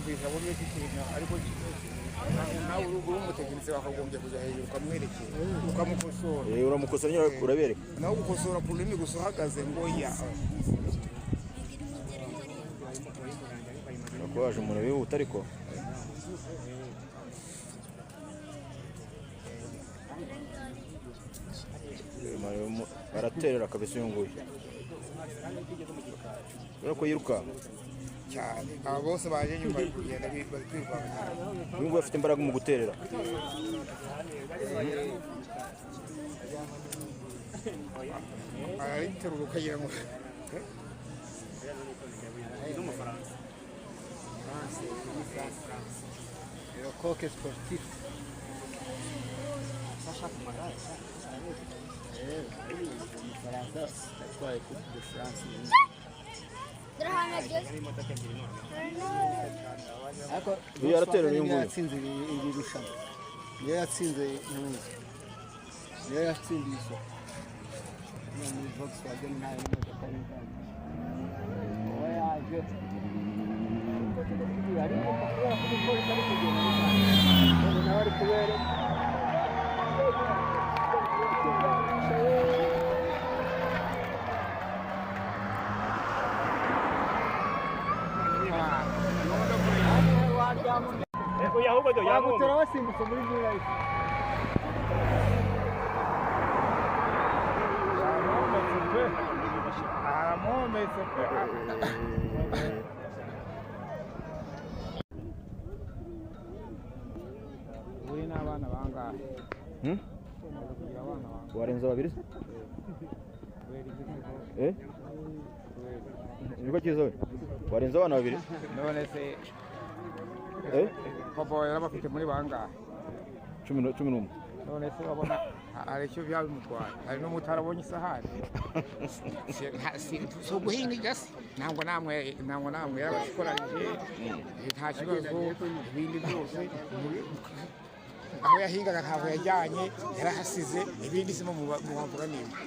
yumvise abonye iki kintu ariko nawe urugo umutekinisi wakagombye kujya hejuru ukamwerekera ukamukosora uramukosora nyine urabereka nawe gukosora problème gusa uhagaze ngo ya bakwaje umuntu wihuta ariko baraterera kabisa uyu nguyu urabona ko yiruka cyane aba bose baje nyuma bari kugenda bari kwirwanya uyu nguyu afite imbaraga mu guterera ariterura ukagira ngo le coq sportif ça chaque magara ça atwaye coupe de France uyu araterera uyu nguyu yatsinze iri rushanwa niyo yatsinze niyo yatsindiye isoko ni Volkswagen nayo imodoka y'inganda uwo yaje ariko kubera ko polisi ari kugenda nawe ari kubera yagutera muri life aramometse pe uri n'abana bangahe warenza babiri niko cyiza we warenza abana babiri none se papa yarabafite muri bangahe 11 none se babona hari icyo byabimutwara hari n'umutarabonye isahani so guhinga igasi ntabwo namwe yarabashikorarije nta kibazo ibindi byose aho yahingaga ntabwo yajyanye yarahasize ibindi simo mubavuga nimba